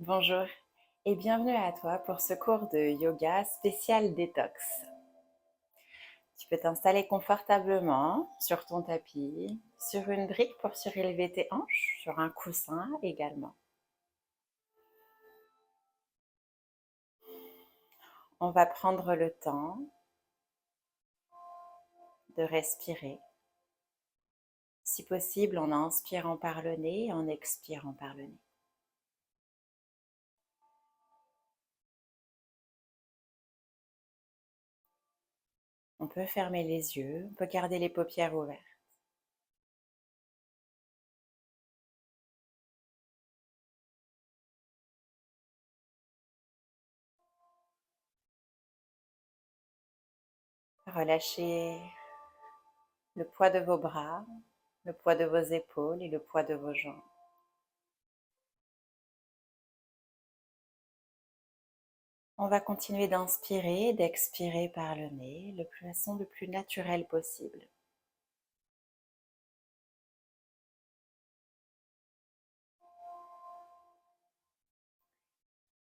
Bonjour et bienvenue à toi pour ce cours de yoga spécial détox. Tu peux t'installer confortablement sur ton tapis, sur une brique pour surélever tes hanches, sur un coussin également. On va prendre le temps de respirer. Si possible, en inspirant par le nez et en expirant par le nez. On peut fermer les yeux, on peut garder les paupières ouvertes. Relâchez le poids de vos bras, le poids de vos épaules et le poids de vos jambes. On va continuer d'inspirer et d'expirer par le nez, de façon le plus naturelle possible.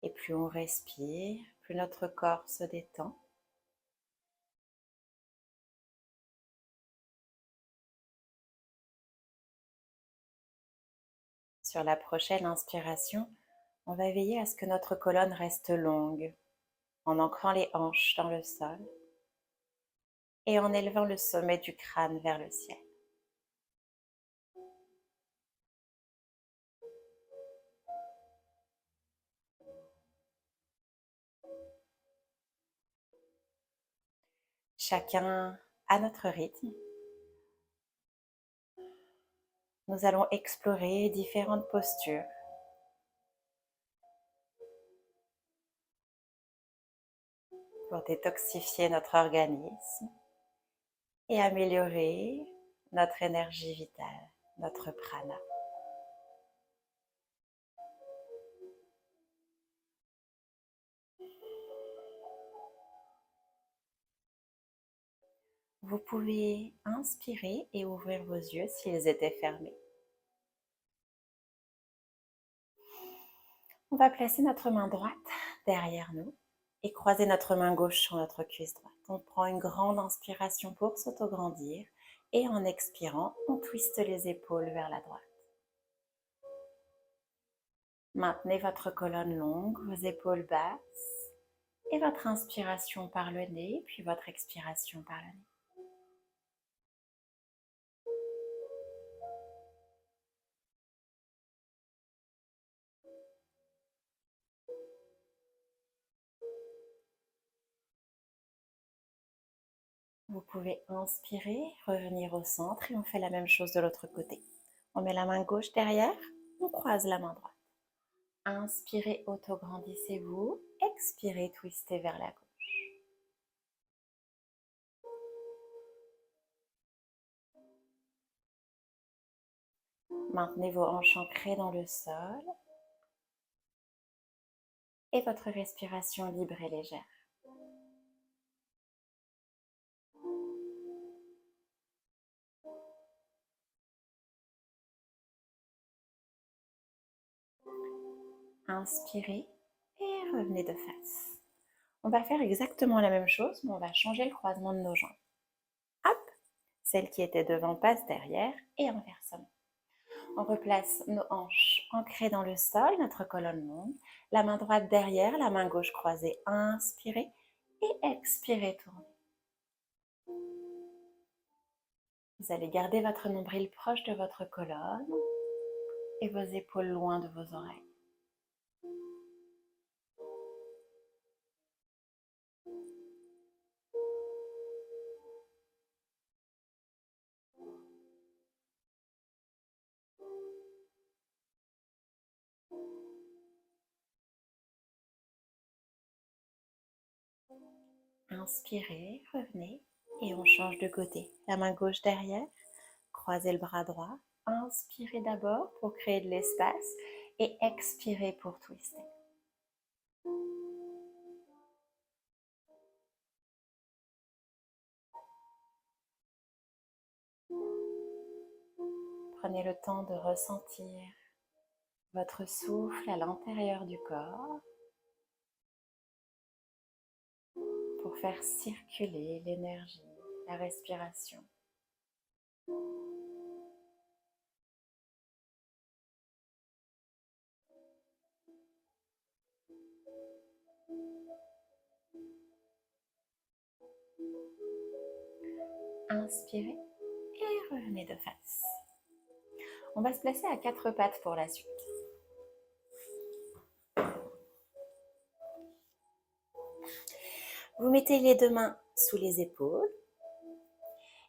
Et plus on respire, plus notre corps se détend. Sur la prochaine inspiration, on va veiller à ce que notre colonne reste longue, en ancrant les hanches dans le sol et en élevant le sommet du crâne vers le ciel. Chacun à notre rythme, nous allons explorer différentes postures pour détoxifier notre organisme et améliorer notre énergie vitale, notre prana. Vous pouvez inspirer et ouvrir vos yeux s'ils étaient fermés. On va placer notre main droite derrière nous et croiser notre main gauche sur notre cuisse droite. On prend une grande inspiration pour s'autograndir et en expirant, on twiste les épaules vers la droite. Maintenez votre colonne longue, vos épaules basses et votre inspiration par le nez, puis votre expiration par le nez. Vous pouvez inspirer, revenir au centre et on fait la même chose de l'autre côté. On met la main gauche derrière, on croise la main droite. Inspirez, autograndissez-vous. Expirez, twistez vers la gauche. Maintenez vos hanches ancrées dans le sol et votre respiration libre et légère. Inspirez et revenez de face. On va faire exactement la même chose, mais on va changer le croisement de nos jambes. Hop, celle qui était devant passe derrière et inversement. On replace nos hanches ancrées dans le sol, notre colonne longue, la main droite derrière, la main gauche croisée. Inspirez et expirez, tournez. Vous allez garder votre nombril proche de votre colonne et vos épaules loin de vos oreilles. Inspirez, revenez et on change de côté. La main gauche derrière, croisez le bras droit. Inspirez d'abord pour créer de l'espace et expirez pour twister. Prenez le temps de ressentir votre souffle à l'intérieur du corps pour faire circuler l'énergie, la respiration. Inspirez et revenez de face. On va se placer à quatre pattes pour la suite. Vous mettez les deux mains sous les épaules,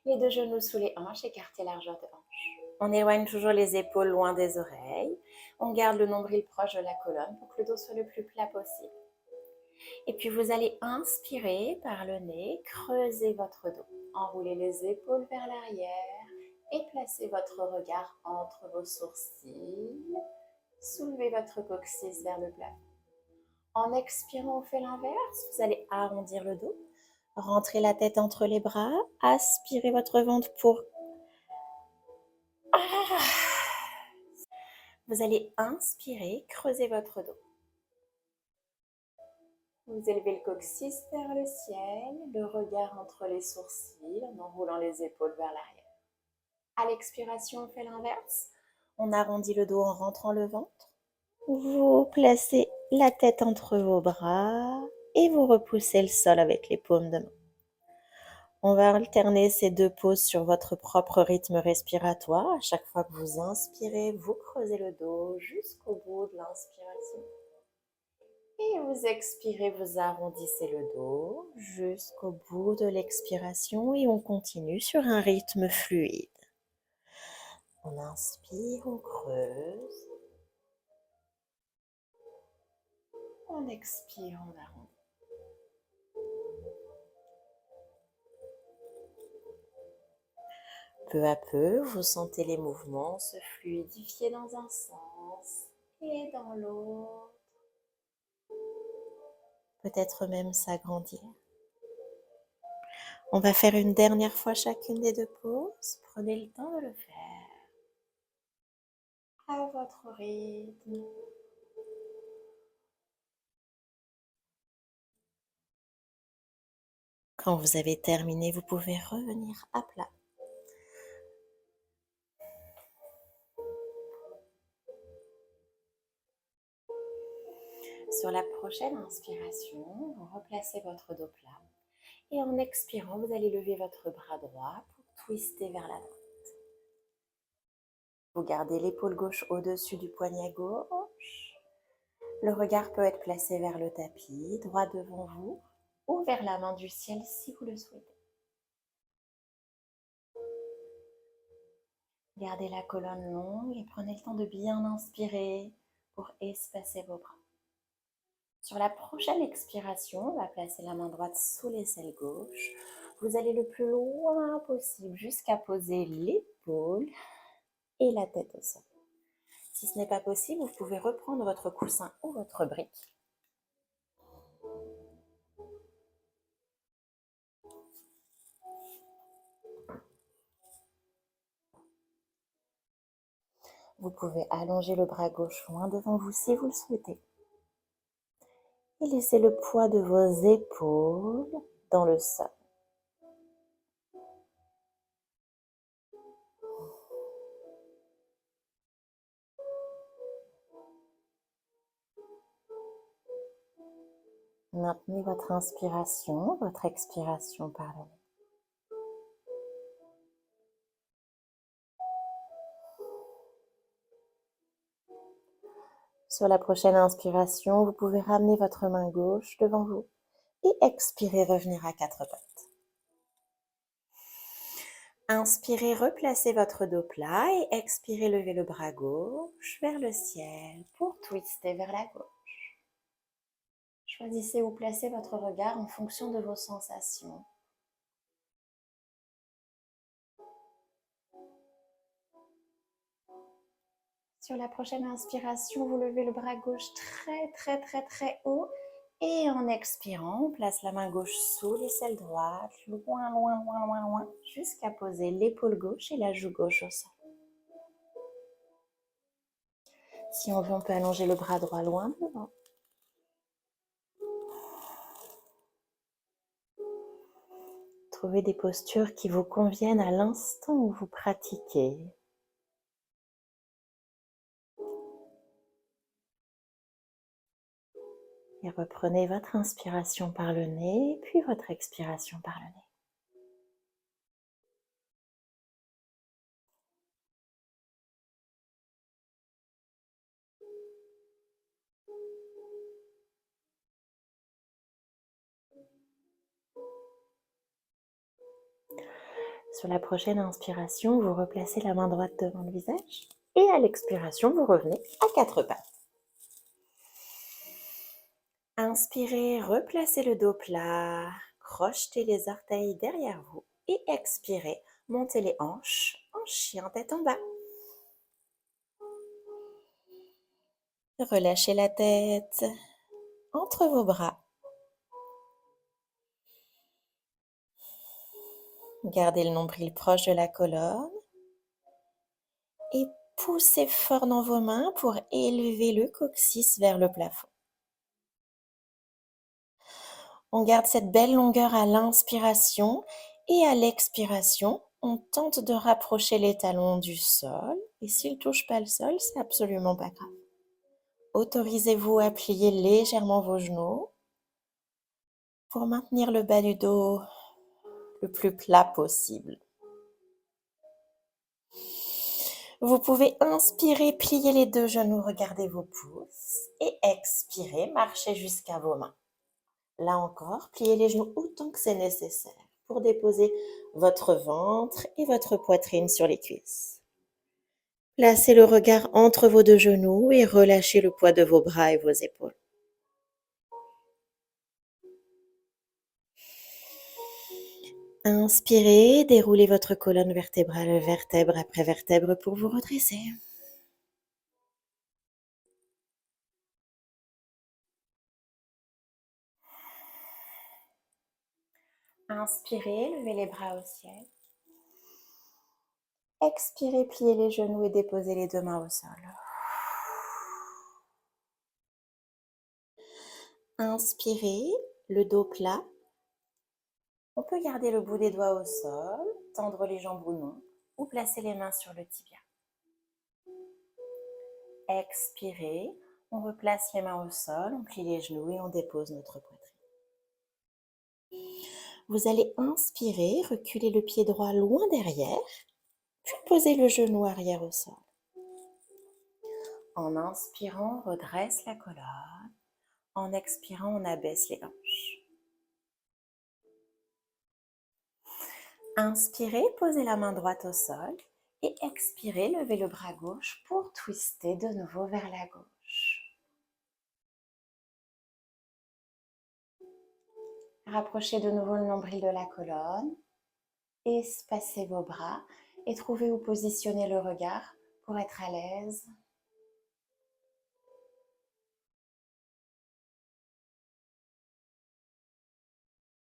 les deux genoux sous les hanches, écartez largeur de hanche. On éloigne toujours les épaules loin des oreilles. On garde le nombril proche de la colonne pour que le dos soit le plus plat possible. Et puis vous allez inspirer par le nez, creuser votre dos. Enroulez les épaules vers l'arrière et placez votre regard entre vos sourcils. Soulevez votre coccyx vers le plafond. En expirant, on fait l'inverse. Vous allez arrondir le dos. Rentrez la tête entre les bras. Aspirez votre ventre pour... Vous allez inspirer, creuser votre dos. Vous élevez le coccyx vers le ciel, le regard entre les sourcils en enroulant les épaules vers l'arrière. À l'expiration, on fait l'inverse. On arrondit le dos en rentrant le ventre. Vous placez la tête entre vos bras et vous repoussez le sol avec les paumes de main. On va alterner ces deux pauses sur votre propre rythme respiratoire. À chaque fois que vous inspirez, vous creusez le dos jusqu'au bout de l'inspiration. Et vous expirez, vous arrondissez le dos jusqu'au bout de l'expiration et on continue sur un rythme fluide. On inspire, on creuse. On expire, on arrondit. Peu à peu, vous sentez les mouvements se fluidifier dans un sens et dans l'autre. Peut-être même s'agrandir. On va faire une dernière fois chacune des deux pauses. Prenez le temps de le faire à votre rythme. Quand vous avez terminé, vous pouvez revenir à plat. Sur la prochaine inspiration, vous replacez votre dos plat. Et en expirant, vous allez lever votre bras droit pour twister vers la droite. Vous gardez l'épaule gauche au-dessus du poignet gauche. Le regard peut être placé vers le tapis, droit devant vous, ou vers la main du ciel si vous le souhaitez. Gardez la colonne longue et prenez le temps de bien inspirer pour espacer vos bras. Sur la prochaine expiration, on va placer la main droite sous l'aisselle gauche. Vous allez le plus loin possible jusqu'à poser l'épaule et la tête au sol. Si ce n'est pas possible, vous pouvez reprendre votre coussin ou votre brique. Vous pouvez allonger le bras gauche loin devant vous si vous le souhaitez. Et laissez le poids de vos épaules dans le sol. Maintenez votre inspiration, votre expiration par le nez. Sur la prochaine inspiration, vous pouvez ramener votre main gauche devant vous et expirer, revenir à quatre pattes. Inspirez, replacez votre dos plat et expirez, levez le bras gauche vers le ciel pour twister vers la gauche. Choisissez où placer votre regard en fonction de vos sensations. Sur la prochaine inspiration, vous levez le bras gauche très haut. Et en expirant, on place la main gauche sous l'aisselle droite, loin, jusqu'à poser l'épaule gauche et la joue gauche au sol. Si on veut, on peut allonger le bras droit loin devant. Trouvez des postures qui vous conviennent à l'instant où vous pratiquez. Et reprenez votre inspiration par le nez, puis votre expiration par le nez. Sur la prochaine inspiration, vous replacez la main droite devant le visage et à l'expiration, vous revenez à quatre pattes. Inspirez, replacez le dos plat, crochetez les orteils derrière vous et expirez, montez les hanches en chien tête en bas. Relâchez la tête entre vos bras. Gardez le nombril proche de la colonne et poussez fort dans vos mains pour élever le coccyx vers le plafond. On garde cette belle longueur à l'inspiration et à l'expiration, on tente de rapprocher les talons du sol et s'ils ne touchent pas le sol, c'est absolument pas grave. Autorisez-vous à plier légèrement vos genoux pour maintenir le bas du dos le plus plat possible. Vous pouvez inspirer, plier les deux genoux, regardez vos pouces et expirer, marchez jusqu'à vos mains. Là encore, pliez les genoux autant que c'est nécessaire pour déposer votre ventre et votre poitrine sur les cuisses. Placez le regard entre vos deux genoux et relâchez le poids de vos bras et vos épaules. Inspirez, déroulez votre colonne vertébrale vertèbre après vertèbre pour vous redresser. Inspirez, levez les bras au ciel. Expirez, pliez les genoux et déposez les deux mains au sol. Inspirez, le dos plat. On peut garder le bout des doigts au sol, tendre les jambes ou non, ou placer les mains sur le tibia. Expirez, on replace les mains au sol, on plie les genoux et on dépose notre poitrine. Vous allez inspirer, reculer le pied droit loin derrière, puis poser le genou arrière au sol. En inspirant, on redresse la colonne. En expirant, on abaisse les hanches. Inspirez, posez la main droite au sol et expirez, levez le bras gauche pour twister de nouveau vers la gauche. Rapprochez de nouveau le nombril de la colonne, espacez vos bras et trouvez où positionner le regard pour être à l'aise.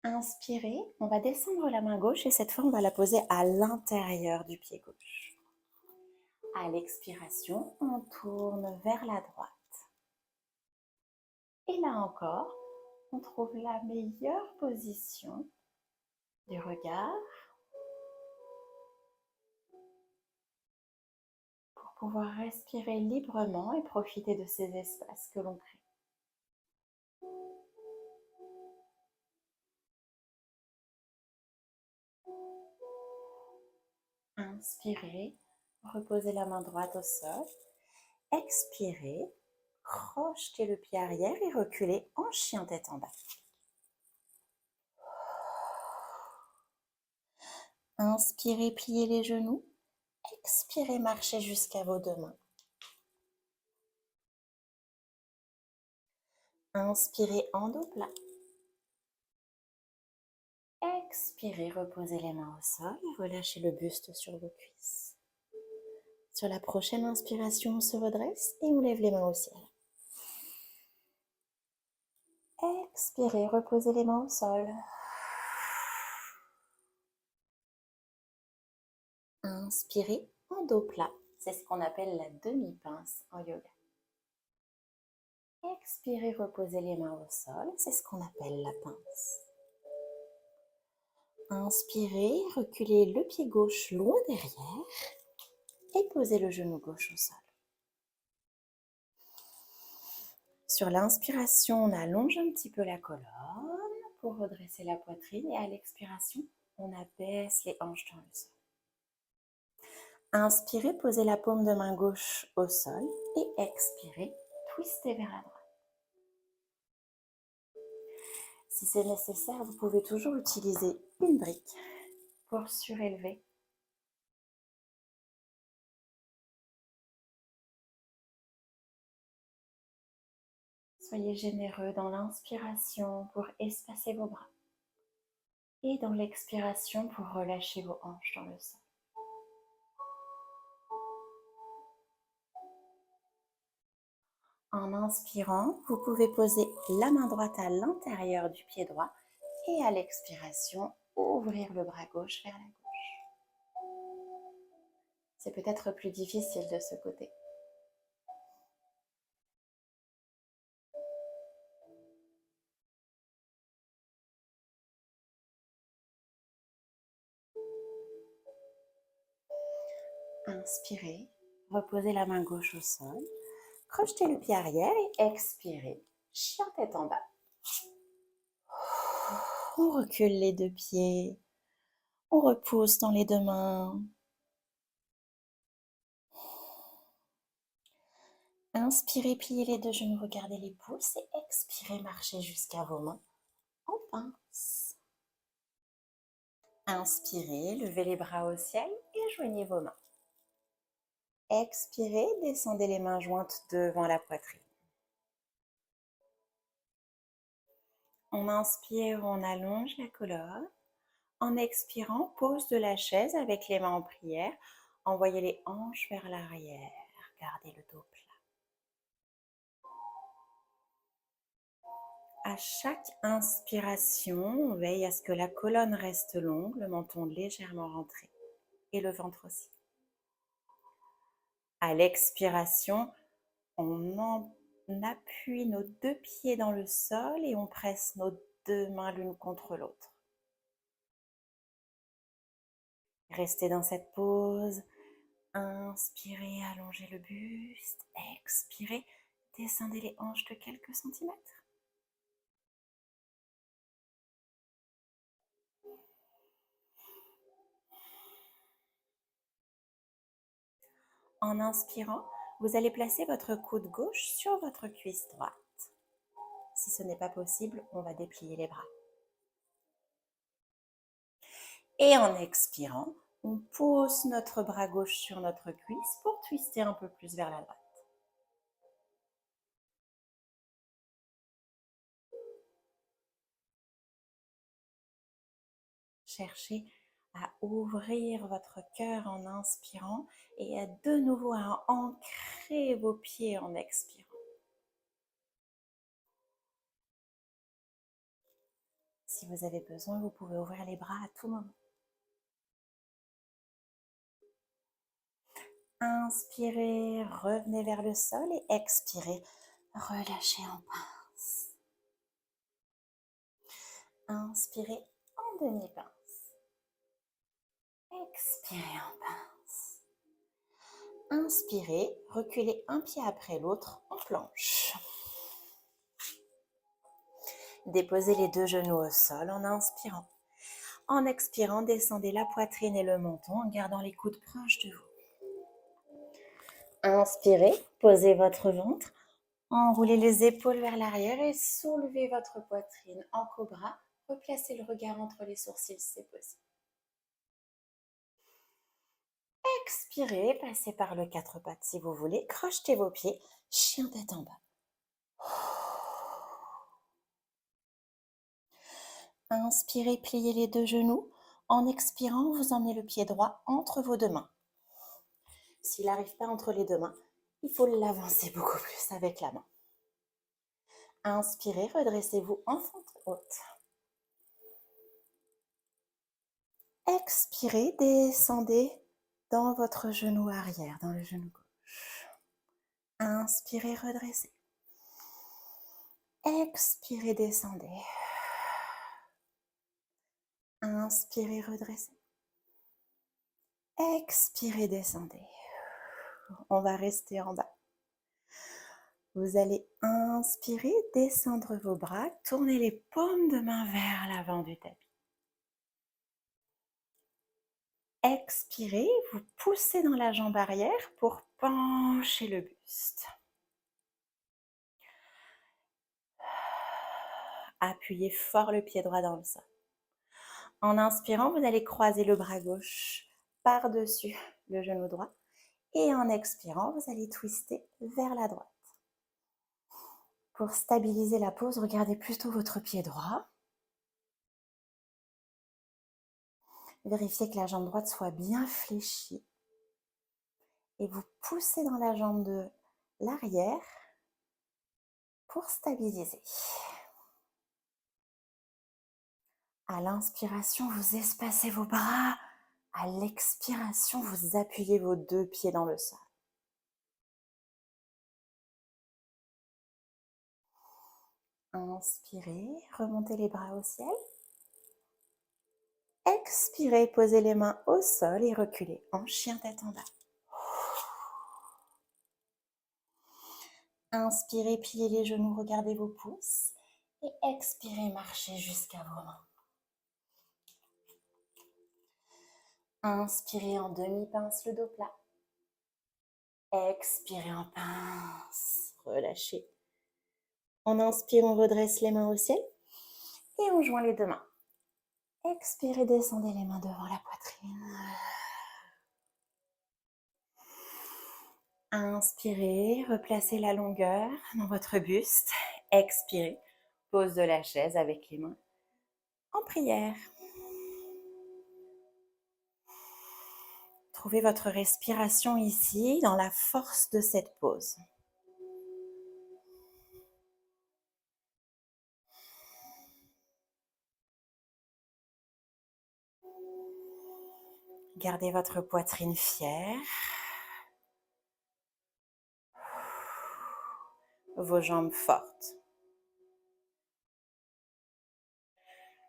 Inspirez, on va descendre la main gauche et cette fois on va la poser à l'intérieur du pied gauche. À l'expiration, on tourne vers la droite. Et là encore, on trouve la meilleure position du regard pour pouvoir respirer librement et profiter de ces espaces que l'on crée. Inspirez, reposez la main droite au sol. Expirez, crochetez le pied arrière et reculez en chien tête en bas. Inspirez, pliez les genoux. Expirez, marchez jusqu'à vos deux mains. Inspirez en dos plat. Expirez, reposez les mains au sol et relâchez le buste sur vos cuisses. Sur la prochaine inspiration, on se redresse et on lève les mains au ciel. Expirez, reposez les mains au sol. Inspirez en dos plat. C'est ce qu'on appelle la demi-pince en yoga. Expirez, reposez les mains au sol, c'est ce qu'on appelle la pince. Inspirez, reculez le pied gauche loin derrière et posez le genou gauche au sol. Sur l'inspiration, on allonge un petit peu la colonne pour redresser la poitrine et à l'expiration, on abaisse les hanches dans le sol. Inspirez, posez la paume de main gauche au sol et expirez, twistez vers la droite. Si c'est nécessaire, vous pouvez toujours utiliser une brique pour surélever. Soyez généreux dans l'inspiration pour espacer vos bras et dans l'expiration pour relâcher vos hanches dans le sol. En inspirant, vous pouvez poser la main droite à l'intérieur du pied droit et à l'expiration, ouvrir le bras gauche vers la gauche. C'est peut-être plus difficile de ce côté. Inspirez, reposez la main gauche au sol, crochetez le pied arrière et expirez, chien tête en bas. On recule les deux pieds, on repousse dans les deux mains. Inspirez, pliez les deux genoux, regardez les pouces et expirez, marchez jusqu'à vos mains en pince. Inspirez, levez les bras au ciel et joignez vos mains. Expirez, descendez les mains jointes devant la poitrine. On inspire, on allonge la colonne. En expirant, pose de la chaise avec les mains en prière. Envoyez les hanches vers l'arrière. Gardez le dos plat. À chaque inspiration, on veille à ce que la colonne reste longue, le menton légèrement rentré et le ventre aussi. À l'expiration, on appuie nos deux pieds dans le sol et on presse nos deux mains l'une contre l'autre. Restez dans cette pause. Inspirez, allongez le buste. Expirez, descendez les hanches de quelques centimètres. En inspirant, vous allez placer votre coude gauche sur votre cuisse droite. Si ce n'est pas possible, on va déplier les bras. Et en expirant, on pose notre bras gauche sur notre cuisse pour twister un peu plus vers la droite. Cherchez à ouvrir votre cœur en inspirant et à de nouveau à ancrer vos pieds en expirant. Si vous avez besoin, vous pouvez ouvrir les bras à tout moment. Inspirez, revenez vers le sol et expirez, relâchez en pince. Inspirez en demi-pince. Expirez en pince. Inspirez, reculez un pied après l'autre en planche. Déposez les deux genoux au sol en inspirant. En expirant, descendez la poitrine et le menton en gardant les coudes proches de vous. Inspirez, posez votre ventre, enroulez les épaules vers l'arrière et soulevez votre poitrine en cobra. Replacez le regard entre les sourcils si c'est possible. Expirez, passez par le quatre pattes si vous voulez. Crochetez vos pieds, chien tête en bas. Inspirez, pliez les deux genoux. En expirant, vous emmenez le pied droit entre vos deux mains. S'il n'arrive pas entre les deux mains, il faut l'avancer beaucoup plus avec la main. Inspirez, redressez-vous en fente haute. Expirez, descendez dans votre genou arrière, dans le genou gauche. Inspirez, redressez. Expirez, descendez. Inspirez, redressez. Expirez, descendez. On va rester en bas. Vous allez inspirer, descendre vos bras, tourner les paumes de main vers l'avant du tapis. Expirez, vous poussez dans la jambe arrière pour pencher le buste. Appuyez fort le pied droit dans le sol. En inspirant, vous allez croiser le bras gauche par-dessus le genou droit. Et en expirant, vous allez twister vers la droite. Pour stabiliser la pose, regardez plutôt votre pied droit. Vérifiez que la jambe droite soit bien fléchie. Et vous poussez dans la jambe de l'arrière pour stabiliser. À l'inspiration, vous espacez vos bras. À l'expiration, vous appuyez vos deux pieds dans le sol. Inspirez, remontez les bras au ciel. Expirez, posez les mains au sol et reculez en chien tête en bas. Inspirez, pliez les genoux, regardez vos pouces. Et expirez, marchez jusqu'à vos mains. Inspirez en demi-pince le dos plat. Expirez en pince, relâchez. En inspirant, on redresse les mains au ciel et on joint les deux mains. Expirez, descendez les mains devant la poitrine. Inspirez, replacez la longueur dans votre buste. Expirez, pose de la chaise avec les mains en prière. Trouvez votre respiration ici dans la force de cette pose. Gardez votre poitrine fière. Vos jambes fortes.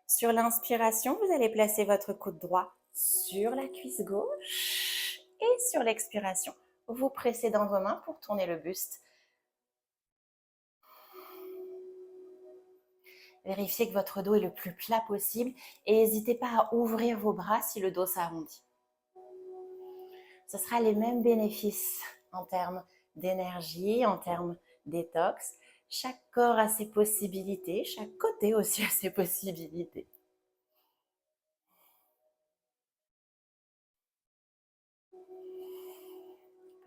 Sur l'inspiration, vous allez placer votre coude droit sur la cuisse gauche et sur l'expiration, vous pressez dans vos mains pour tourner le buste. Vérifiez que votre dos est le plus plat possible et n'hésitez pas à ouvrir vos bras si le dos s'arrondit. Ce sera les mêmes bénéfices en termes d'énergie, en termes détox. Chaque corps a ses possibilités, chaque côté aussi a ses possibilités.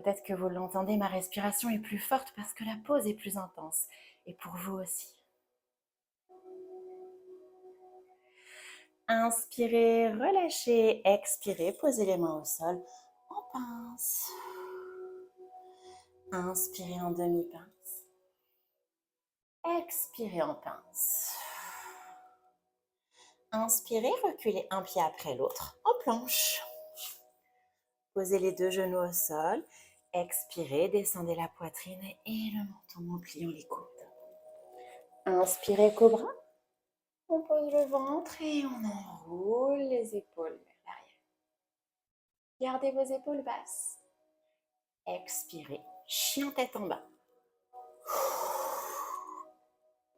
Peut-être que vous l'entendez, ma respiration est plus forte parce que la pause est plus intense. Et pour vous aussi. Inspirez, relâchez, expirez, posez les mains au sol en pince. Inspirez en demi-pince. Expirez en pince. Inspirez, reculez un pied après l'autre en planche. Posez les deux genoux au sol. Expirez, descendez la poitrine et le menton en pliant les coudes. Inspirez, cobra. On pose le ventre et on enroule les épaules vers l'arrière. Gardez vos épaules basses. Expirez, chien tête en bas.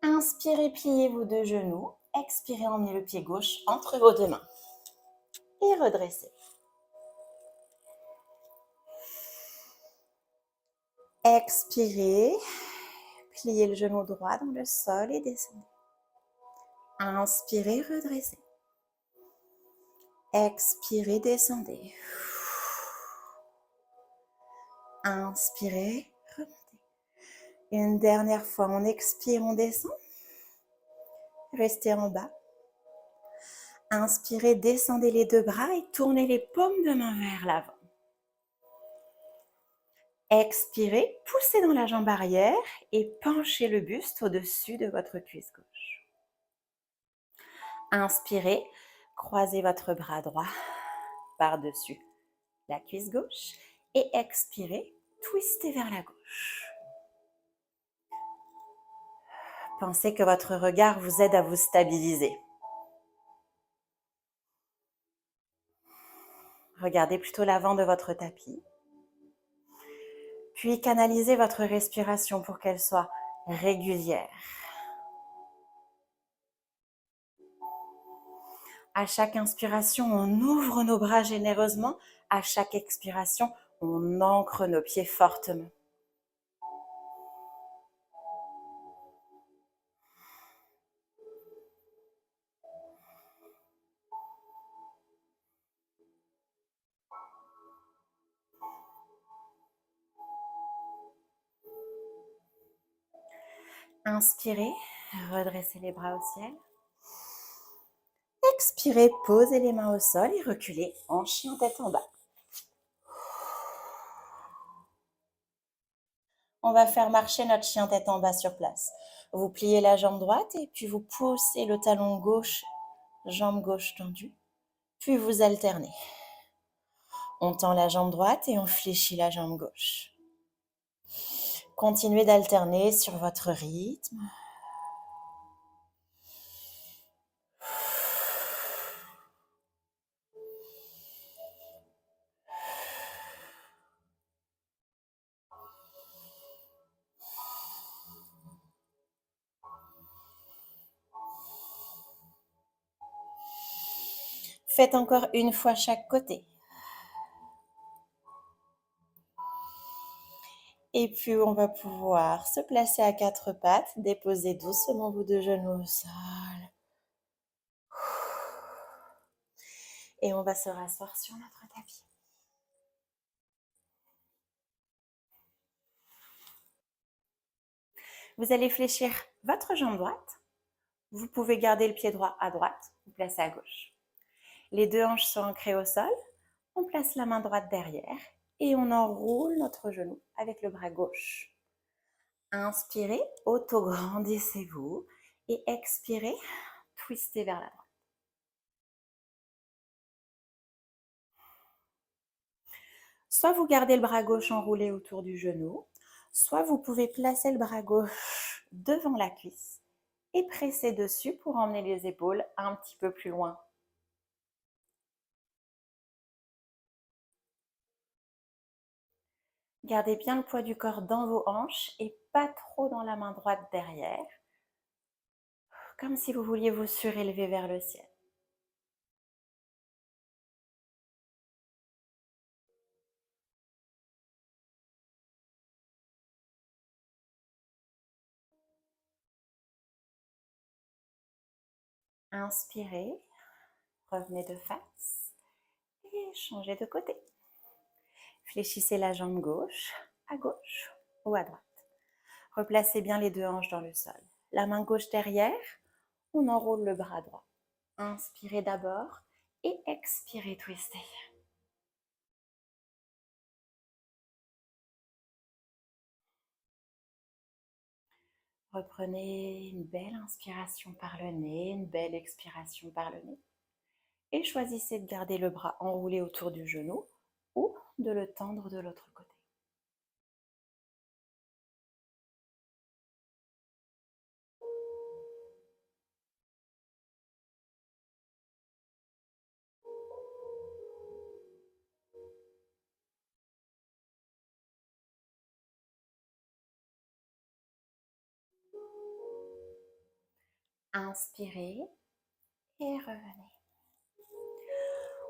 Inspirez, pliez vos deux genoux. Expirez, emmenez le pied gauche entre vos deux mains. Et redressez. Expirez, pliez le genou droit dans le sol et descendez. Inspirez, redressez. Expirez, descendez. Inspirez, remontez. Une dernière fois, on expire, on descend. Restez en bas. Inspirez, descendez les deux bras et tournez les paumes de main vers l'avant. Expirez, poussez dans la jambe arrière et penchez le buste au-dessus de votre cuisse gauche. Inspirez, croisez votre bras droit par-dessus la cuisse gauche et expirez, twistez vers la gauche. Pensez que votre regard vous aide à vous stabiliser. Regardez plutôt l'avant de votre tapis. Puis canalisez votre respiration pour qu'elle soit régulière. À chaque inspiration, on ouvre nos bras généreusement. À chaque expiration, on ancre nos pieds fortement. Inspirez, redressez les bras au ciel. Expirez, posez les mains au sol et reculez en chien tête en bas. On va faire marcher notre chien tête en bas sur place. Vous pliez la jambe droite et puis vous poussez le talon gauche, jambe gauche tendue. Puis vous alternez. On tend la jambe droite et on fléchit la jambe gauche. Continuez d'alterner sur votre rythme. Faites encore une fois chaque côté. Et puis, on va pouvoir se placer à quatre pattes, déposer doucement vos deux genoux au sol. Et on va se rasseoir sur notre tapis. Vous allez fléchir votre jambe droite. Vous pouvez garder le pied droit à droite ou placer à gauche. Les deux hanches sont ancrées au sol. On place la main droite derrière et on enroule notre genou avec le bras gauche. Inspirez, auto-grandissez-vous et expirez, twistez vers la droite. Soit vous gardez le bras gauche enroulé autour du genou, soit vous pouvez placer le bras gauche devant la cuisse et presser dessus pour emmener les épaules un petit peu plus loin. Gardez bien le poids du corps dans vos hanches et pas trop dans la main droite derrière, comme si vous vouliez vous surélever vers le ciel. Inspirez, revenez de face et changez de côté. Fléchissez la jambe gauche ou à droite. Replacez bien les deux hanches dans le sol. La main gauche derrière, on enroule le bras droit. Inspirez d'abord et expirez, twistez. Reprenez une belle inspiration par le nez, une belle expiration par le nez. Et choisissez de garder le bras enroulé autour du genou ou de le tendre de l'autre côté. Inspirez et revenez.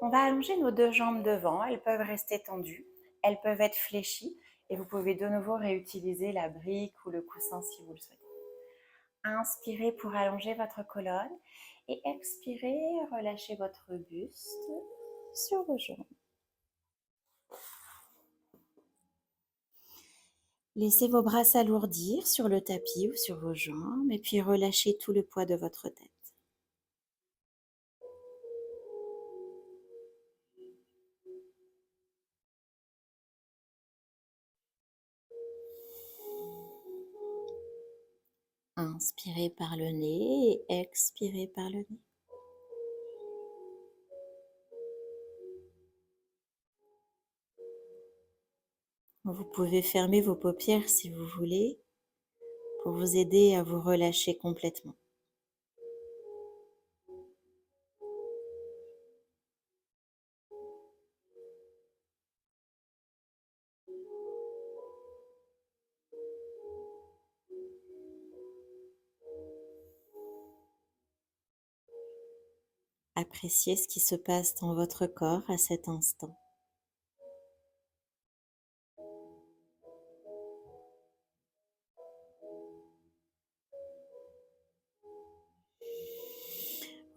On va allonger nos deux jambes devant, elles peuvent rester tendues, elles peuvent être fléchies et vous pouvez de nouveau réutiliser la brique ou le coussin si vous le souhaitez. Inspirez pour allonger votre colonne et expirez, relâchez votre buste sur vos jambes. Laissez vos bras s'alourdir sur le tapis ou sur vos jambes et puis relâchez tout le poids de votre tête. Inspirez par le nez et expirez par le nez. Vous pouvez fermer vos paupières si vous voulez pour vous aider à vous relâcher complètement. Appréciez ce qui se passe dans votre corps à cet instant.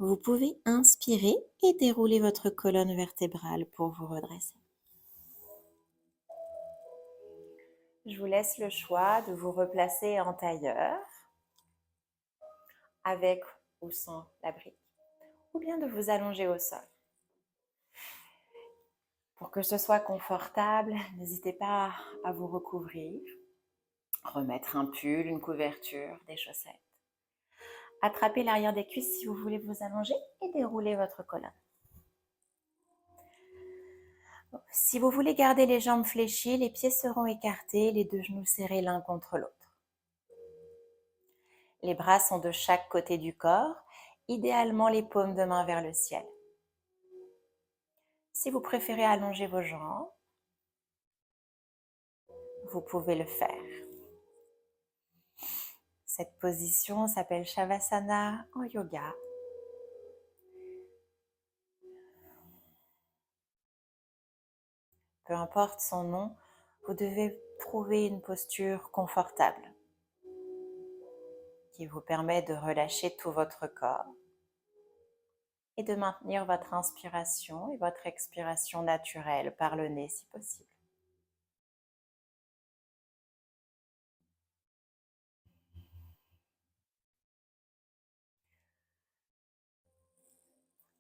Vous pouvez inspirer et dérouler votre colonne vertébrale pour vous redresser. Je vous laisse le choix de vous replacer en tailleur, avec ou sans la brique, ou bien de vous allonger au sol. Pour que ce soit confortable, n'hésitez pas à vous recouvrir, remettre un pull, une couverture, des chaussettes. Attrapez l'arrière des cuisses si vous voulez vous allonger et déroulez votre colonne. Si vous voulez garder les jambes fléchies, les pieds seront écartés, les deux genoux serrés l'un contre l'autre. Les bras sont de chaque côté du corps, idéalement les paumes de main vers le ciel. Si vous préférez allonger vos jambes, vous pouvez le faire. Cette position s'appelle Shavasana en yoga. Peu importe son nom, vous devez trouver une posture confortable qui vous permet de relâcher tout votre corps et de maintenir votre inspiration et votre expiration naturelle par le nez si possible.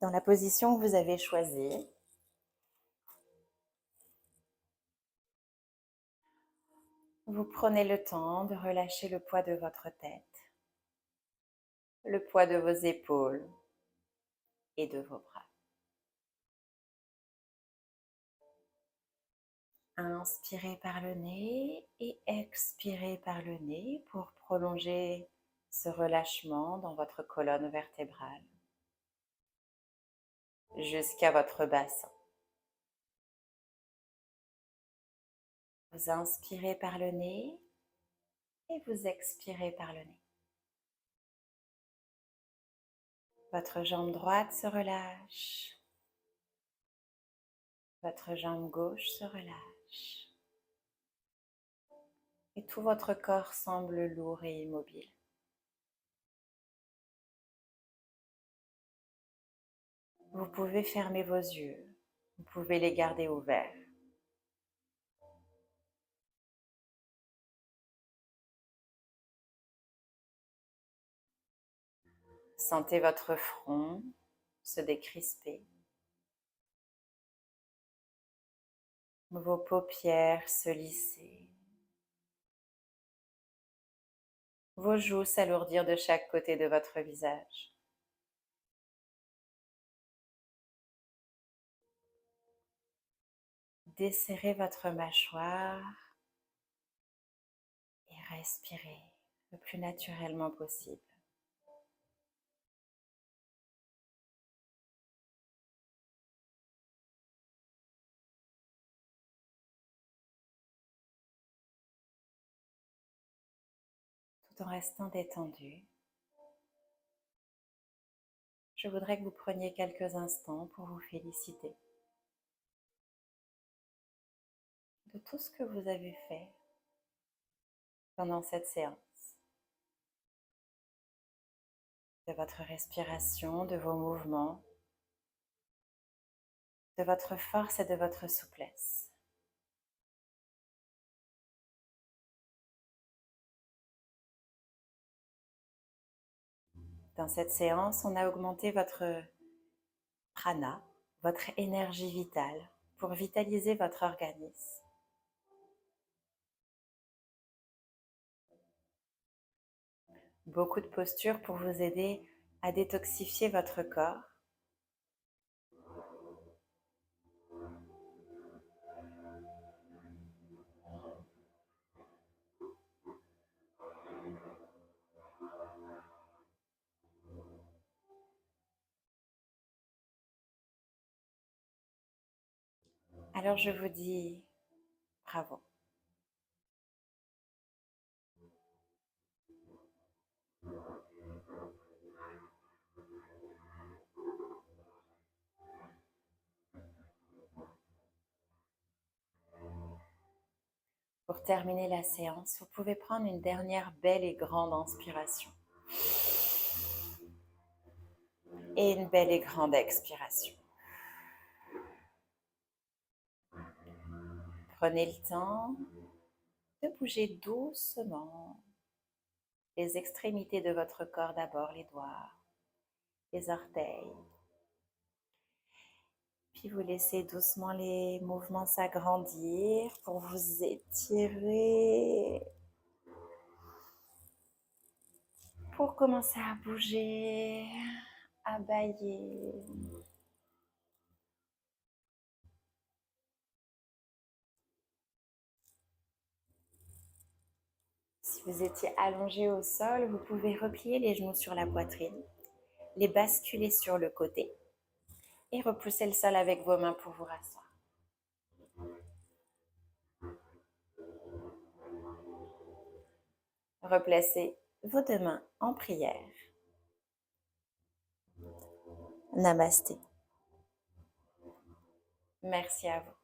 Dans la position que vous avez choisie, vous prenez le temps de relâcher le poids de votre tête, le poids de vos épaules et de vos bras. Inspirez par le nez et expirez par le nez pour prolonger ce relâchement dans votre colonne vertébrale jusqu'à votre bassin. Vous inspirez par le nez et vous expirez par le nez. Votre jambe droite se relâche. Votre jambe gauche se relâche. Et tout votre corps semble lourd et immobile. Vous pouvez fermer vos yeux. Vous pouvez les garder ouverts. Sentez votre front se décrisper. Vos paupières se lisser. Vos joues s'alourdir de chaque côté de votre visage. Desserrez votre mâchoire et respirez le plus naturellement possible. Tout en restant détendu. Je voudrais que vous preniez quelques instants pour vous féliciter de tout ce que vous avez fait pendant cette séance, de votre respiration, de vos mouvements, de votre force et de votre souplesse. Dans cette séance, on a augmenté votre prana, votre énergie vitale, pour vitaliser votre organisme. Beaucoup de postures pour vous aider à détoxifier votre corps. Alors je vous dis bravo. Pour terminer la séance, vous pouvez prendre une dernière belle et grande inspiration. Et une belle et grande expiration. Prenez le temps de bouger doucement les extrémités de votre corps d'abord, les doigts, les orteils. Puis vous laissez doucement les mouvements s'agrandir pour vous étirer. Pour commencer à bouger, à bâiller. Si vous étiez allongé au sol, vous pouvez replier les genoux sur la poitrine, les basculer sur le côté et repousser le sol avec vos mains pour vous rasseoir. Replacez vos deux mains en prière. Namasté. Merci à vous.